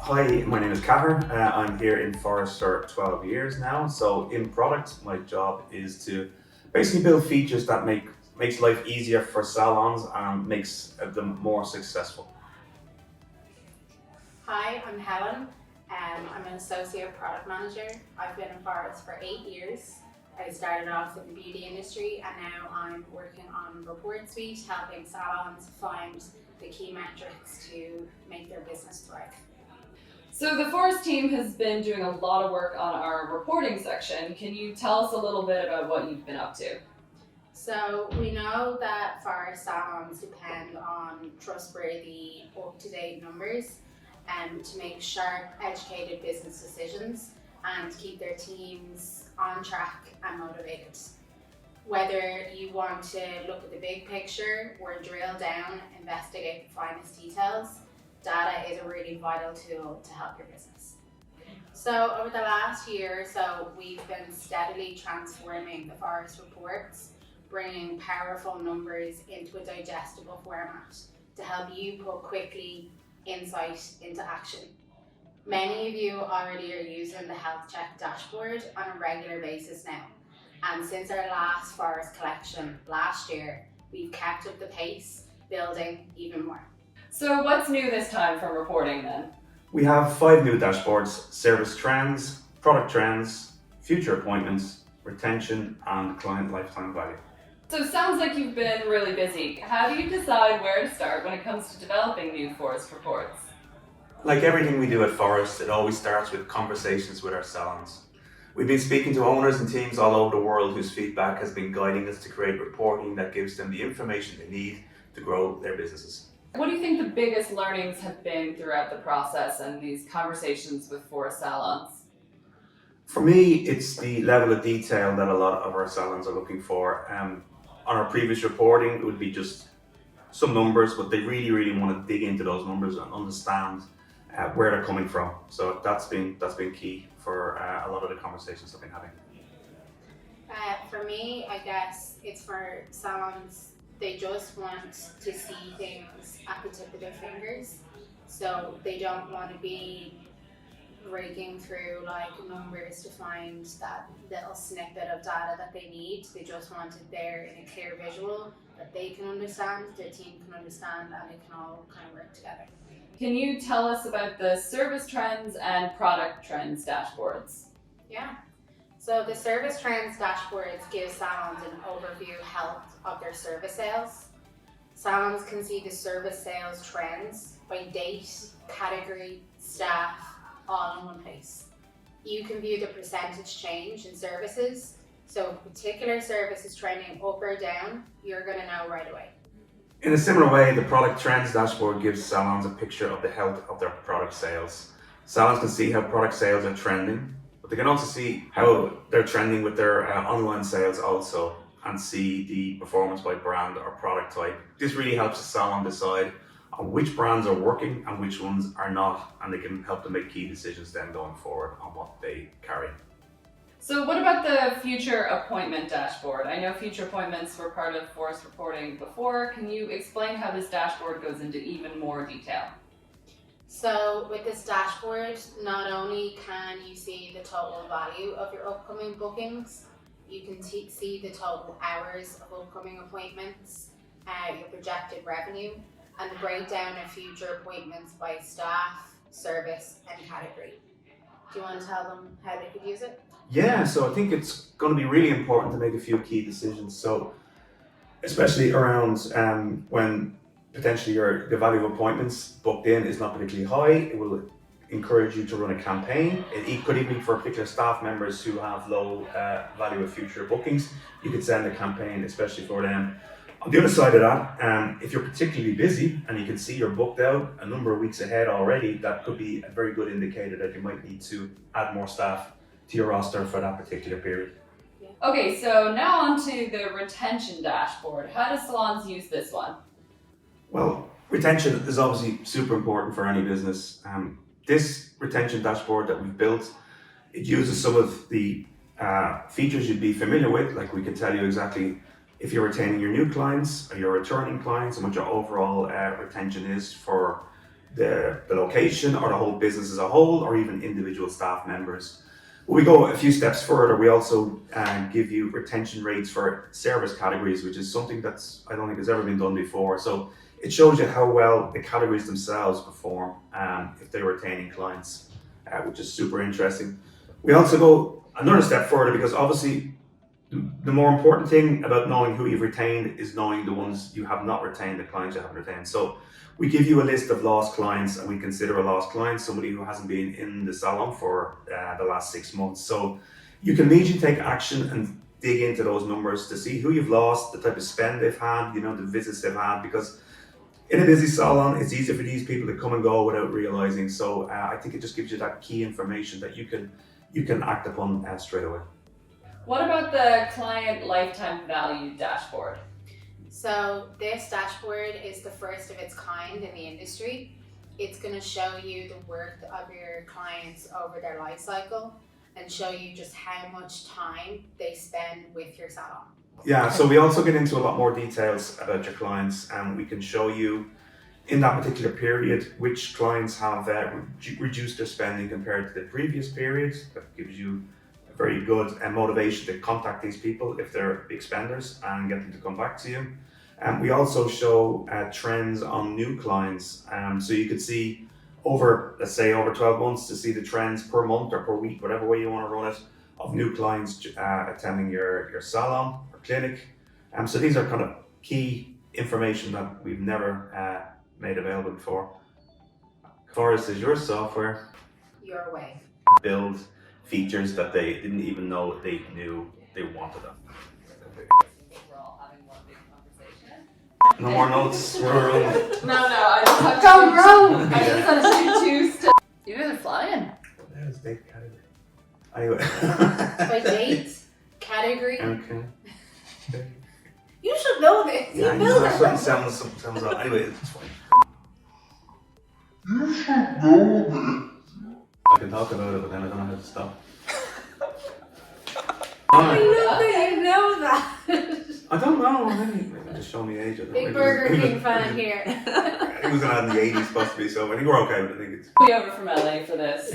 Hi, my name is Cahir. I'm here in Phorest for 12 years now. So in product, my job is to basically build features that makes life easier for salons and makes them more successful. Hi, I'm Helen. I'm an associate product manager. I've been in Phorest for 8 years. I started off in the beauty industry and now I'm working on Report Suite, helping salons find the key metrics to make their business thrive. So the Forest team has been doing a lot of work on our reporting section. Can you tell us a little bit about what you've been up to? So we know that Phorest salons depend on trustworthy, up-to-date numbers to make sharp, educated business decisions and to keep their teams on track and motivated. Whether you want to look at the big picture or drill down, investigate the finest details, data is a really vital tool to help your business. So over the last year or so, we've been steadily transforming the Phorest reports, bringing powerful numbers into a digestible format to help you put quickly insight into action. Many of you already are using the health check dashboard on a regular basis now. And since our last Phorest collection last year, we've kept up the pace, building even more. So what's new this time from reporting then? We have 5 new dashboards: service trends, product trends, future appointments, retention, and client lifetime value. So it sounds like you've been really busy. How do you decide where to start when it comes to developing new Forest reports? Like everything we do at Phorest, it always starts with conversations with our salons. We've been speaking to owners and teams all over the world whose feedback has been guiding us to create reporting that gives them the information they need to grow their businesses. What do you think the biggest learnings have been throughout the process and these conversations with Forest salons? For me, it's the level of detail that a lot of our salons are looking for. On our previous reporting, it would be just some numbers, but they really want to dig into those numbers and understand where they're coming from. So that's been key for a lot of the conversations I've been having. For me, I guess it's for salons, they just want to see things at the tip of their fingers. So they don't want to be breaking through like numbers to find that little snippet of data that they need. They just want it there in a clear visual that they can understand, their team can understand, and it can all kind of work together. Can you tell us about the service trends and product trends dashboards? Yeah. So the service trends dashboards give salons an overview health of their service sales. Salons can see the service sales trends by date, category, staff, all in one place. You can view the percentage change in services. So if a particular service is trending up or down, you're going to know right away. In a similar way, the product trends dashboard gives salons a picture of the health of their product sales. Salons can see how product sales are trending, but they can also see how they're trending with their online sales also, and see the performance by brand or product type. This really helps the salon decide on which brands are working and which ones are not, and they can help them make key decisions then going forward on what they carry. So what about the future appointment dashboard? I know future appointments were part of Forest reporting before. Can you explain how this dashboard goes into even more detail? So with this dashboard, not only can you see the total value of your upcoming bookings, you can see the total hours of upcoming appointments, your projected revenue, and the breakdown of future appointments by staff, service, and category. Do you want to tell them how they could use it? Yeah, so I think it's going to be really important to make a few key decisions. So, especially around when potentially the value of appointments booked in is not particularly high, it will encourage you to run a campaign. It could even be for particular staff members who have low value of future bookings. You could send a campaign especially for them. On the other side of that, if you're particularly busy and you can see you're booked out a number of weeks ahead already, that could be a very good indicator that you might need to add more staff to your roster for that particular period. Okay, so now on to the retention dashboard. How do salons use this one? Well, retention is obviously super important for any business. This retention dashboard that we've built, it uses some of the features you'd be familiar with. Like, we can tell you exactly if you're retaining your new clients or your returning clients and what your overall retention is for the location or the whole business as a whole, or even individual staff members. We go a few steps further. We also give you retention rates for service categories, which is something that's I don't think has ever been done before. So it shows you how well the categories themselves perform if they're retaining clients, which is super interesting. We also go another step further because obviously the more important thing about knowing who you've retained is knowing the ones you have not retained, the clients you haven't retained. So we give you a list of lost clients, and we consider a lost client somebody who hasn't been in the salon for the last 6 months. So you can immediately take action and dig into those numbers to see who you've lost, the type of spend they've had, the visits they've had, because in a busy salon, it's easy for these people to come and go without realizing. So I think it just gives you that key information that you can act upon straight away. What about the client lifetime value dashboard? So this dashboard is the first of its kind in the industry. It's going to show you the worth of your clients over their life cycle and show you just how much time they spend with your salon. Yeah, so we also get into a lot more details about your clients, and we can show you in that particular period which clients have reduced their spending compared to the previous period. That gives you a very good motivation to contact these people if they're big spenders and get them to come back to you. We also show trends on new clients, so you could see over 12 months to see the trends per month or per week, whatever way you want to run it, of new clients attending your salon or clinic. So these are kind of key information that we've never made available before. Phorest is your software. Your way. Build features that they didn't even know they knew they wanted them. We're all having one big conversation. No more notes. We're No, I just have Go row! I just have to do two steps. You guys are flying. There's date category. Anyway. By date, category. Okay. You should know this. You Yeah, build that's it. what sounds like. Anyway, it's fine. I can talk about it, but then I don't know how to stop. I love that you know that. I don't know. Maybe just show me age. I don't know. Big Maybe Burger it was- King fan here. I think it was in the 80s possibly, so I think we're okay, but I think it's... Be over from LA for this.